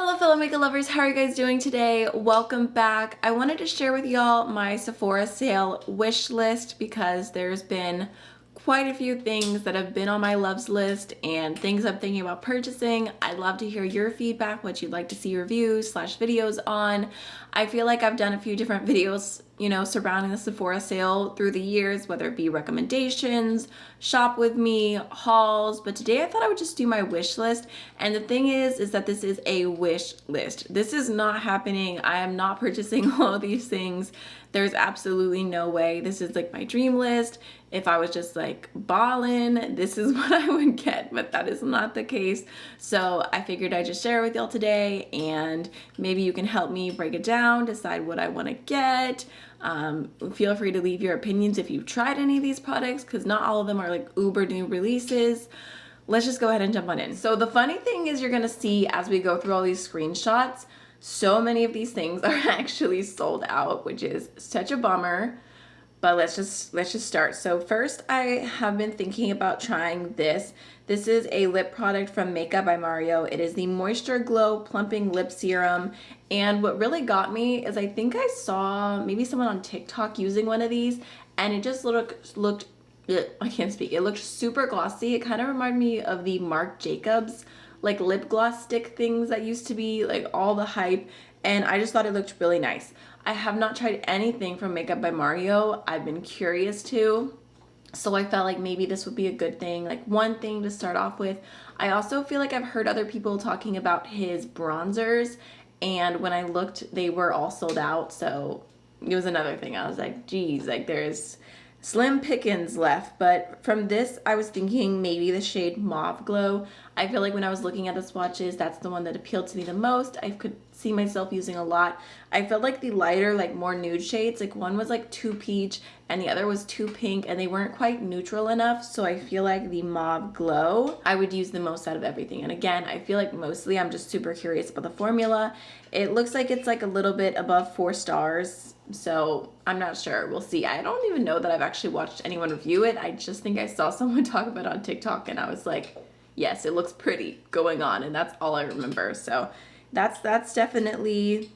Hello fellow makeup lovers, how are you guys doing today? Welcome back. I wanted to share with y'all my Sephora sale wish list because there's been quite a few things that have been on my loves list and things I'm thinking about purchasing. I'd love to hear your feedback, what you'd like to see reviews / videos on. I feel like I've done a few different videos, surrounding the Sephora sale through the years, whether it be recommendations, shop with me, hauls, but today I thought I would just do my wish list. And the thing is that this is a wish list. This is not happening. I am not purchasing all of these things. There's absolutely no way. This is like my dream list. If I was just like ballin', this is what I would get, but that is not the case. So I figured I'd just share it with y'all today and maybe you can help me break it down, decide what I want to get. Feel free to leave your opinions if you've tried any of these products because not all of them are like uber new releases. Let's just go ahead and jump on in. So the funny thing is you're gonna see as we go through all these screenshots, so many of these things are actually sold out, which is such a bummer. But let's just start. So first I have been thinking about trying this. This is a lip product from Makeup by Monroe. It is the Moisture Glow Plumping Lip Serum. And what really got me is I think I saw maybe someone on TikTok using one of these and it just looked I can't speak. It looked super glossy. It kind of reminded me of the Marc Jacobs like lip gloss stick things that used to be like all the hype. And I just thought it looked really nice. I have not tried anything from Makeup by Monroe. I've been curious to, so I felt like maybe this would be a good thing, like one thing to start off with. I also feel like I've heard other people talking about his bronzers, and when I looked, they were all sold out, so it was another thing. I was like, geez, like there's slim pickings left. But from this, I was thinking maybe the shade Mauve Glow. I feel like when I was looking at the swatches, that's the one that appealed to me the most. I could see myself using a lot. I felt like the lighter, like more nude shades, like one was like too peach and the other was too pink and they weren't quite neutral enough. So I feel like the Mauve Glow, I would use the most out of everything. And again, I feel like mostly I'm just super curious about the formula. It looks like it's like a little bit above 4 stars. So I'm not sure. We'll see. I don't even know that I've actually watched anyone review it. I just think I saw someone talk about it on TikTok and I was like, yes, it looks pretty going on, and that's all I remember. So that's definitely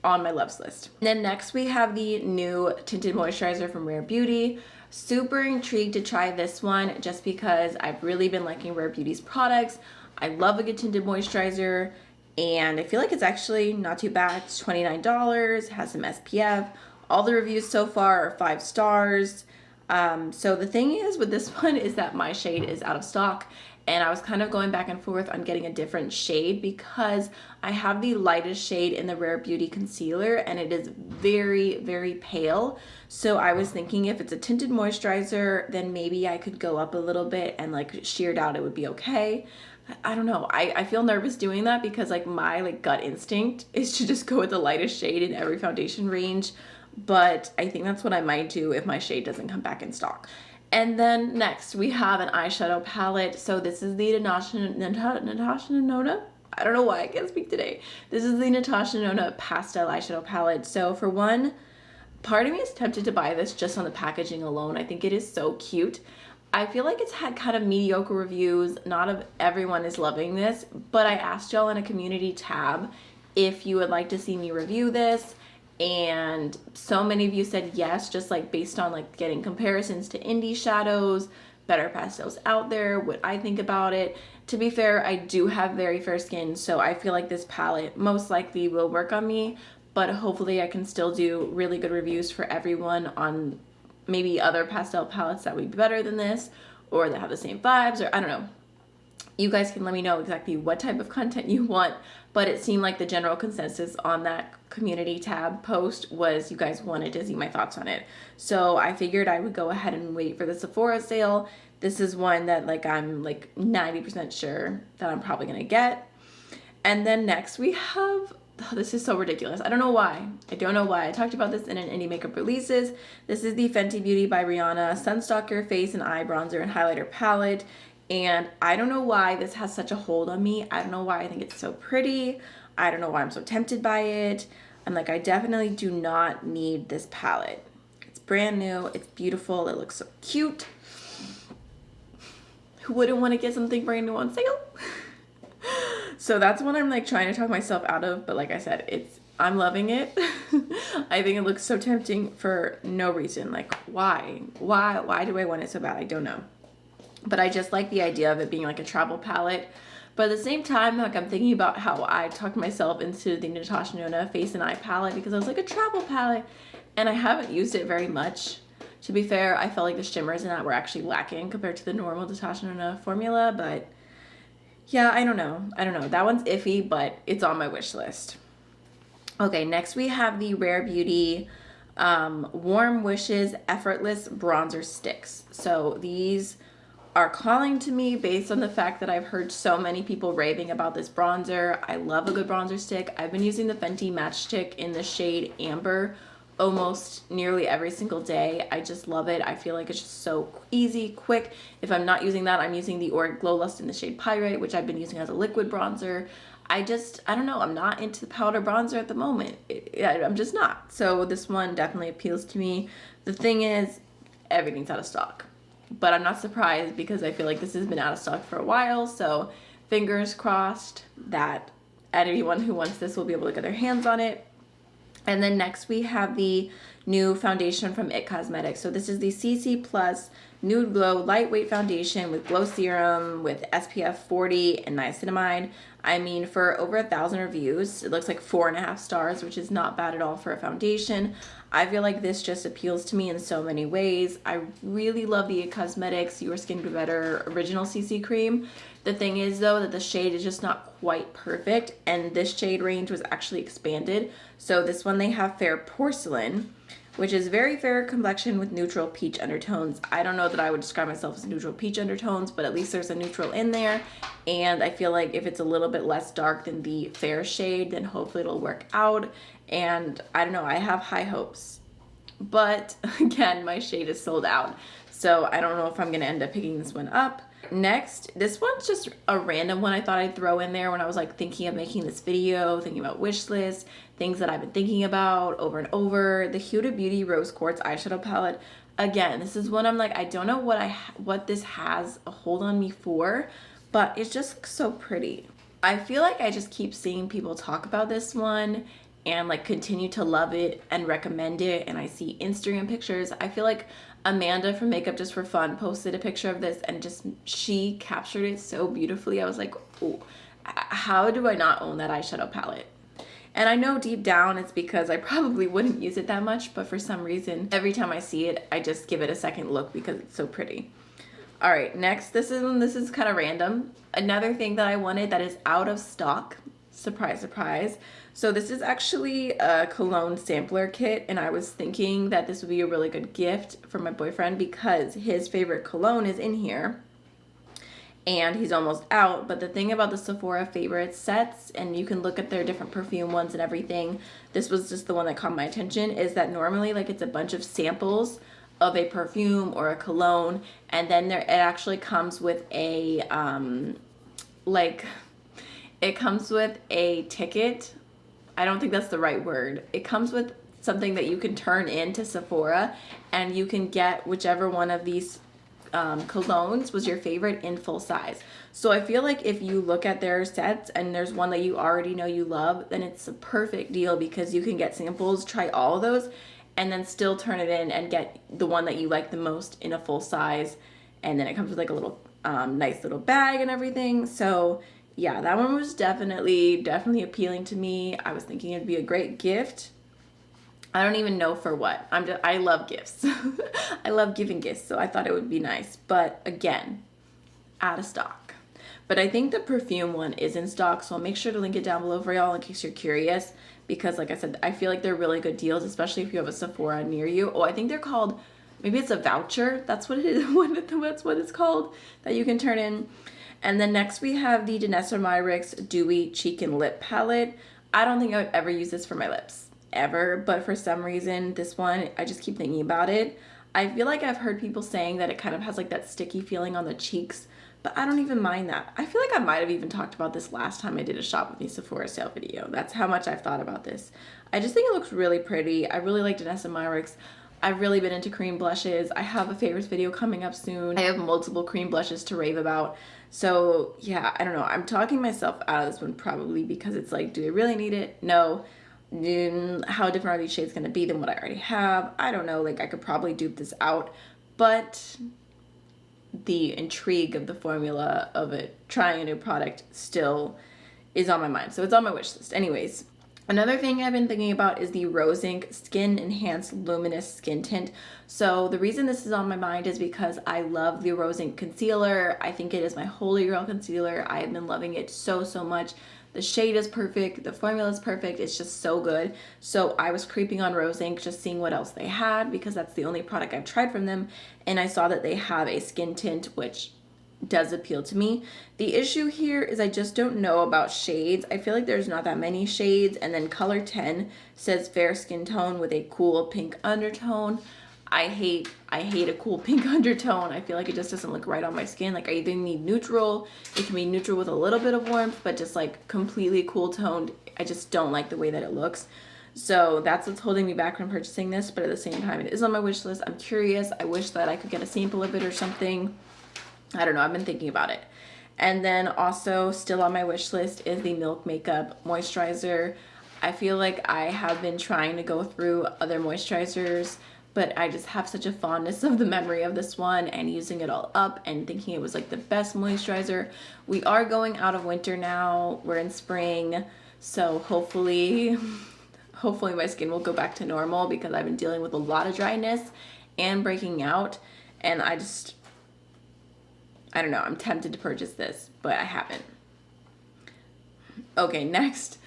on my loves list. And then next we have the new tinted moisturizer from Rare Beauty. Super intrigued to try this one just because I've really been liking Rare Beauty's products. I love a good tinted moisturizer and I feel like it's actually not too bad. It's $29, has some SPF. All the reviews so far are 5 stars. So the thing is with this one is that my shade is out of stock. And I was kind of going back and forth on getting a different shade because I have the lightest shade in the Rare Beauty concealer and it is very, very pale. So I was thinking if it's a tinted moisturizer, then maybe I could go up a little bit and like sheared out, it would be okay. I don't know. I feel nervous doing that because like my like gut instinct is to just go with the lightest shade in every foundation range. But I think that's what I might do if my shade doesn't come back in stock. And then next we have an eyeshadow palette. So this is the Natasha Denona. I don't know why I can't speak today. This is the Natasha Denona pastel eyeshadow palette. So for one, part of me is tempted to buy this just on the packaging alone. I think it is so cute. I feel like it's had kind of mediocre reviews. Not everyone is loving this, but I asked y'all in a community tab if you would like to see me review this. And so many of you said yes, just like based on like getting comparisons to indie shadows, better pastels out there, what I think about it. To be fair, I do have very fair skin, so I feel like this palette most likely will work on me, but hopefully I can still do really good reviews for everyone on maybe other pastel palettes that would be better than this or that have the same vibes, or I don't know. You guys can let me know exactly what type of content you want, but it seemed like the general consensus on that community tab post was you guys wanted to see my thoughts on it. So I figured I would go ahead and wait for the Sephora sale. This is one that like I'm like 90% sure that I'm probably gonna get. And then next we have, oh, this is so ridiculous. I don't know why. I don't know why. I talked about this in an indie makeup releases. This is the Fenty Beauty by Rihanna Sunstalker Face and Eye Bronzer and Highlighter Palette. And I don't know why this has such a hold on me. I don't know why I think it's so pretty. I don't know why I'm so tempted by it. I'm like, I definitely do not need this palette. It's brand new. It's beautiful. It looks so cute. Who wouldn't want to get something brand new on sale? So that's one I'm like trying to talk myself out of, but like I said, I'm loving it. I think it looks so tempting for no reason. Like why do I want it so bad? I don't know. But I just like the idea of it being like a travel palette. But at the same time, like I'm thinking about how I talked myself into the Natasha Denona Face and Eye palette because I was like a travel palette and I haven't used it very much. To be fair, I felt like the shimmers in that were actually lacking compared to the normal Natasha Denona formula, but yeah, I don't know. That one's iffy, but it's on my wish list. Okay, next we have the Rare Beauty Warm Wishes Effortless Bronzer Sticks. So these are calling to me based on the fact that I've heard so many people raving about this bronzer. I love a good bronzer stick. I've been using the Fenty Match Stick in the shade Amber almost nearly every single day. I just love it. I feel like it's just so easy, quick. If I'm not using that, I'm using the Auric Glow Lust in the shade Pyrite, which I've been using as a liquid bronzer. I don't know, I'm not into the powder bronzer at the moment. I'm just not. So this one definitely appeals to me. The thing is, everything's out of stock. But I'm not surprised because I feel like this has been out of stock for a while. So fingers crossed that anyone who wants this will be able to get their hands on it. And then next we have the new foundation from IT Cosmetics. So this is the CC Plus Nude Glow Lightweight Foundation with Glow Serum with SPF 40 and niacinamide. I mean, for over 1,000 reviews, it looks like 4.5 stars, which is not bad at all for a foundation. I feel like this just appeals to me in so many ways. I really love the IT Cosmetics Your Skin Be Better Original CC Cream. The thing is though that the shade is just not quite perfect, and this shade range was actually expanded. So this one they have Fair Porcelain, which is very fair complexion with neutral peach undertones. I don't know that I would describe myself as neutral peach undertones, but at least there's a neutral in there. And I feel like if it's a little bit less dark than the fair shade, then hopefully it'll work out. And I don't know, I have high hopes. But again, my shade is sold out. So I don't know if I'm gonna end up picking this one up. Next, this one's just a random one I thought I'd throw in there when I was like thinking of making this video, thinking about wish lists, things that I've been thinking about over and over. The Huda Beauty Rose Quartz eyeshadow palette. Again, this is one I'm like, I don't know what this has a hold on me for, but it just looks so pretty. I feel like I just keep seeing people talk about this one and like continue to love it and recommend it, and I see Instagram pictures. I feel like Amanda from Makeup Just for Fun posted a picture of this and just she captured it so beautifully. I was like, oh, how do I not own that eyeshadow palette? And I know deep down it's because I probably wouldn't use it that much, but for some reason every time I see it I just give it a second look because it's so pretty. All right, next, this is kind of random. Another thing that I wanted that is out of stock. Surprise, surprise. So this is actually a cologne sampler kit, and I was thinking that this would be a really good gift for my boyfriend because his favorite cologne is in here and he's almost out. But the thing about the Sephora favorites sets, and you can look at their different perfume ones and everything, this was just the one that caught my attention, is that normally like it's a bunch of samples of a perfume or a cologne, and then it actually comes with a it comes with a ticket. I don't think that's the right word. It comes with something that you can turn into Sephora, and you can get whichever one of these colognes was your favorite in full size. So I feel like if you look at their sets and there's one that you already know you love, then it's a perfect deal because you can get samples, try all of those, and then still turn it in and get the one that you like the most in a full size. And then it comes with like a little nice little bag and everything. So yeah, that one was definitely appealing to me. I was thinking it'd be a great gift. I don't even know for what. I love gifts. I love giving gifts, so I thought it would be nice. But again, out of stock. But I think the perfume one is in stock, so I'll make sure to link it down below for y'all in case you're curious. Because like I said, I feel like they're really good deals, especially if you have a Sephora near you. Oh, I think they're called, maybe it's a voucher. That's what it is. That's what it's called, that you can turn in. And then next we have the Danessa Myricks Dewy Cheek and Lip Palette. I don't think I would ever use this for my lips, ever. But for some reason, this one, I just keep thinking about it. I feel like I've heard people saying that it kind of has like that sticky feeling on the cheeks, but I don't even mind that. I feel like I might have even talked about this last time I did a Shop With Me Sephora sale video. That's how much I've thought about this. I just think it looks really pretty. I really like Danessa Myricks. I've really been into cream blushes. I have a favorites video coming up soon. I have multiple cream blushes to rave about. So yeah, I don't know. I'm talking myself out of this one probably because it's like, do I really need it? No. How different are these shades going to be than what I already have? I don't know. Like, I could probably dupe this out, but the intrigue of the formula of it, trying a new product, still is on my mind. So it's on my wish list. Anyways, another thing I've been thinking about is the Rose Inc Skin Enhanced Luminous Skin Tint. So the reason this is on my mind is because I love the Rose Inc concealer. I think it is my holy grail concealer. I have been loving it so much. The shade is perfect. The formula is perfect. It's just so good. So I was creeping on Rose Inc just seeing what else they had because that's the only product I've tried from them. And I saw that they have a skin tint, which does appeal to me. The issue here is I just don't know about shades. I feel like there's not that many shades, and then color 10 says fair skin tone with a cool pink undertone. I hate a cool pink undertone. I feel like it just doesn't look right on my skin. Like, I either need neutral, it can be neutral with a little bit of warmth, but just like completely cool toned. I just don't like the way that it looks. So that's what's holding me back from purchasing this, but at the same time, it is on my wish list. I'm curious. I wish that I could get a sample of it or something. I don't know, I've been thinking about it. And then also still on my wish list is the Milk Makeup Moisturizer. I feel like I have been trying to go through other moisturizers, but I just have such a fondness of the memory of this one and using it all up and thinking it was like the best moisturizer. We are going out of winter now, we're in spring, so hopefully my skin will go back to normal because I've been dealing with a lot of dryness and breaking out, and I don't know, I'm tempted to purchase this, but I haven't. Okay, next.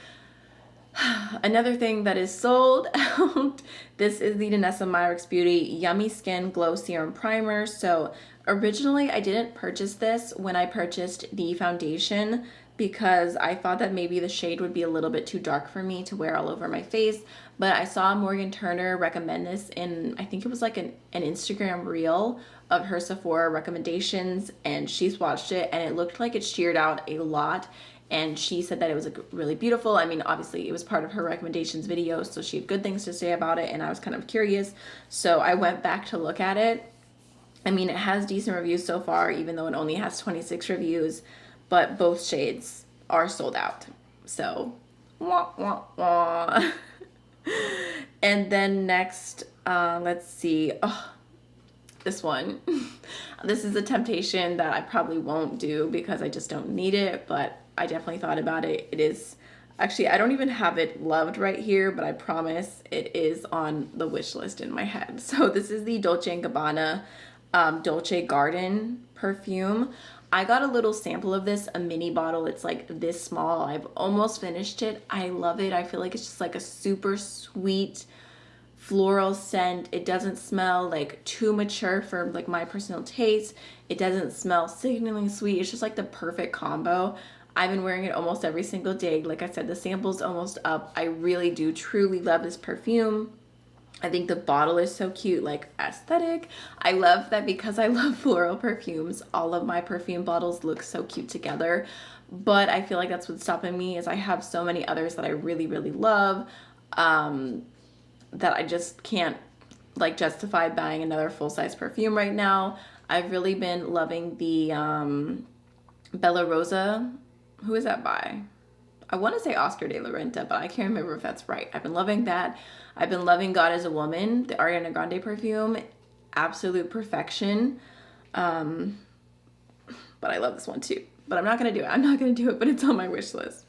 Another thing that is sold out. This is the Danessa Myricks Beauty Yummy Skin Glow Serum Primer. So originally I didn't purchase this when I purchased the foundation because I thought that maybe the shade would be a little bit too dark for me to wear all over my face. But I saw Morgan Turner recommend this in, I think it was like an Instagram reel of her Sephora recommendations, and she swatched it and it looked like it sheared out a lot. And she said that it was really beautiful. I mean, obviously it was part of her recommendations video, so she had good things to say about it, and I was kind of curious. So I went back to look at it. I mean, it has decent reviews so far, even though it only has 26 reviews, but both shades are sold out. So, wah, wah, wah. And then next, let's see. Oh, this one. This is a temptation that I probably won't do because I just don't need it, but I definitely thought about it. It is, actually, I don't even have it loved right here, but I promise it is on the wish list in my head. So this is the Dolce & Gabbana Dolce Garden perfume. I got a little sample of this, a mini bottle. It's like this small. I've almost finished it. I love it. I feel like it's just like a super sweet floral scent. It doesn't smell like too mature for like my personal taste. It doesn't smell sickeningly sweet. It's just like the perfect combo. I've been wearing it almost every single day. Like I said, the sample's almost up. I really do truly love this perfume. I think the bottle is so cute, like aesthetic. I love that because I love floral perfumes, all of my perfume bottles look so cute together. But I feel like that's what's stopping me is I have so many others that I really, really love that I just can't like justify buying another full-size perfume right now. I've really been loving the Bella Rosa. Who is that by? I want to say Oscar de la Renta, but I can't remember if that's right. I've been loving that. I've been loving God is a Woman, the Ariana Grande perfume. Absolute perfection. But I love this one too. But I'm not going to do it. I'm not going to do it, but it's on my wish list.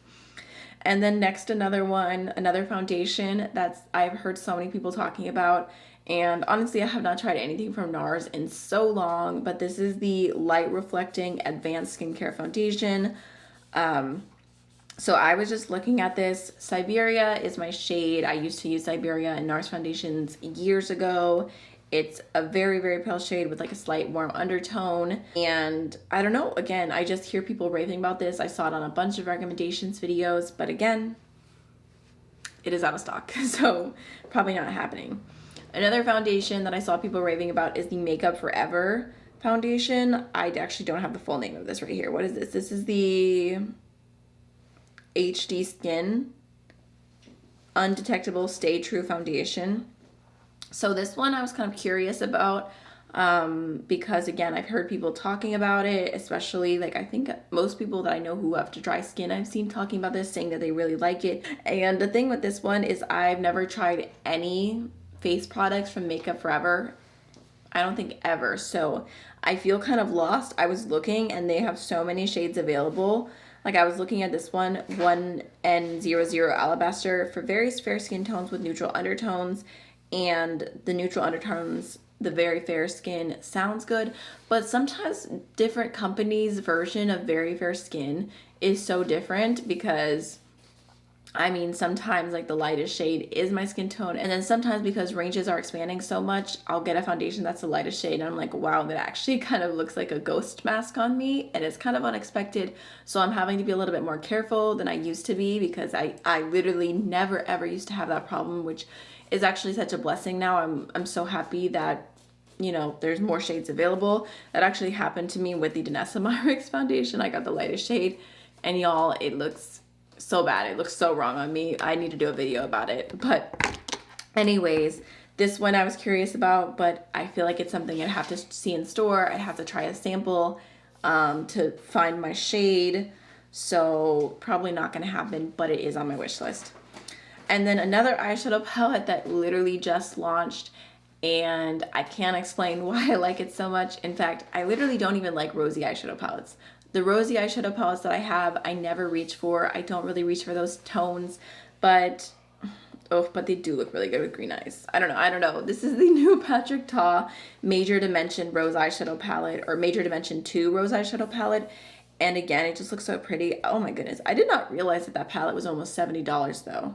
And then next, another one, another foundation that's I've heard so many people talking about. And honestly, I have not tried anything from NARS in so long, but this is the Light Reflecting Advanced Skincare Foundation. So I was just looking at this. Siberia is my shade. I used to use Siberia in NARS foundations years ago. It's a very, very pale shade with like a slight warm undertone. And I don't know, again, I just hear people raving about this. I saw it on a bunch of recommendations videos, but again, it is out of stock. So probably not happening. Another foundation that I saw people raving about is the Makeup Forever foundation. I actually don't have the full name of this right here. What is this? This is the HD Skin Undetectable Stay True Foundation. So this one I was kind of curious about because again, I've heard people talking about it, especially like I think most people that I know who have dry skin, I've seen talking about this, saying that they really like it. And the thing with this one is I've never tried any face products from Makeup Forever. I don't think ever. So I feel kind of lost. I was looking and they have so many shades available. Like I was looking at this one, 1N00 Alabaster for various fair skin tones with neutral undertones, and the neutral undertones, the very fair skin sounds good, but sometimes different companies' version of very fair skin is so different because I mean, sometimes like the lightest shade is my skin tone, and then sometimes because ranges are expanding so much, I'll get a foundation that's the lightest shade and I'm like, wow, that actually kind of looks like a ghost mask on me, and it's kind of unexpected. So I'm having to be a little bit more careful than I used to be because I literally never ever used to have that problem, which is actually such a blessing now. I'm so happy that, you know, there's more shades available. That actually happened to me with the Danessa Myricks foundation. I got the lightest shade, and y'all, it looks so bad. It looks so wrong on me. I need to do a video about it. But anyways, this one I was curious about, but I feel like it's something I'd have to see in store. I'd have to try a sample to find my shade. So probably not going to happen, but it is on my wish list. And then another eyeshadow palette that literally just launched, and I can't explain why I like it so much. In fact, I literally don't even like rosy eyeshadow palettes. The rosy eyeshadow palettes that I have, I never reach for. I don't really reach for those tones, but they do look really good with green eyes. I don't know. This is the new Patrick Ta Major Dimension Rose Eyeshadow Palette, or Major Dimension 2 Rose Eyeshadow Palette. And again, it just looks so pretty. Oh my goodness. I did not realize that that palette was almost $70 though.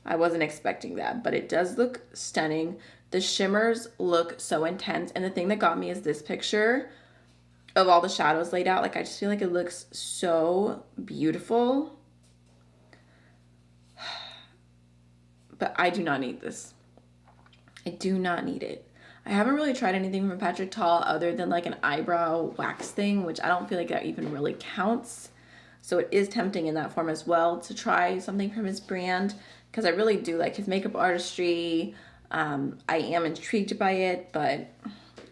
I wasn't expecting that, but it does look stunning. The shimmers look so intense. And the thing that got me is this picture of all the shadows laid out. Like, I just feel like it looks so beautiful. But I do not need this. I do not need it. I haven't really tried anything from Patrick Ta other than like an eyebrow wax thing, which I don't feel like that even really counts. So it is tempting in that form as well to try something from his brand, because I really do like his makeup artistry. I am intrigued by it, but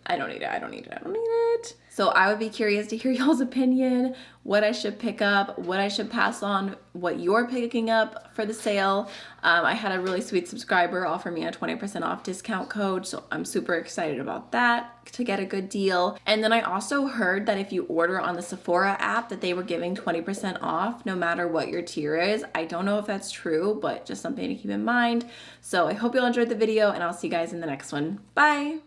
I don't need it. So I would be curious to hear y'all's opinion, what I should pick up, what I should pass on, what you're picking up for the sale. I had a really sweet subscriber offer me a 20% off discount code, so I'm super excited about that to get a good deal. And then I also heard that if you order on the Sephora app that they were giving 20% off no matter what your tier is. I don't know if that's true, but just something to keep in mind. So I hope you all enjoyed the video, and I'll see you guys in the next one. Bye!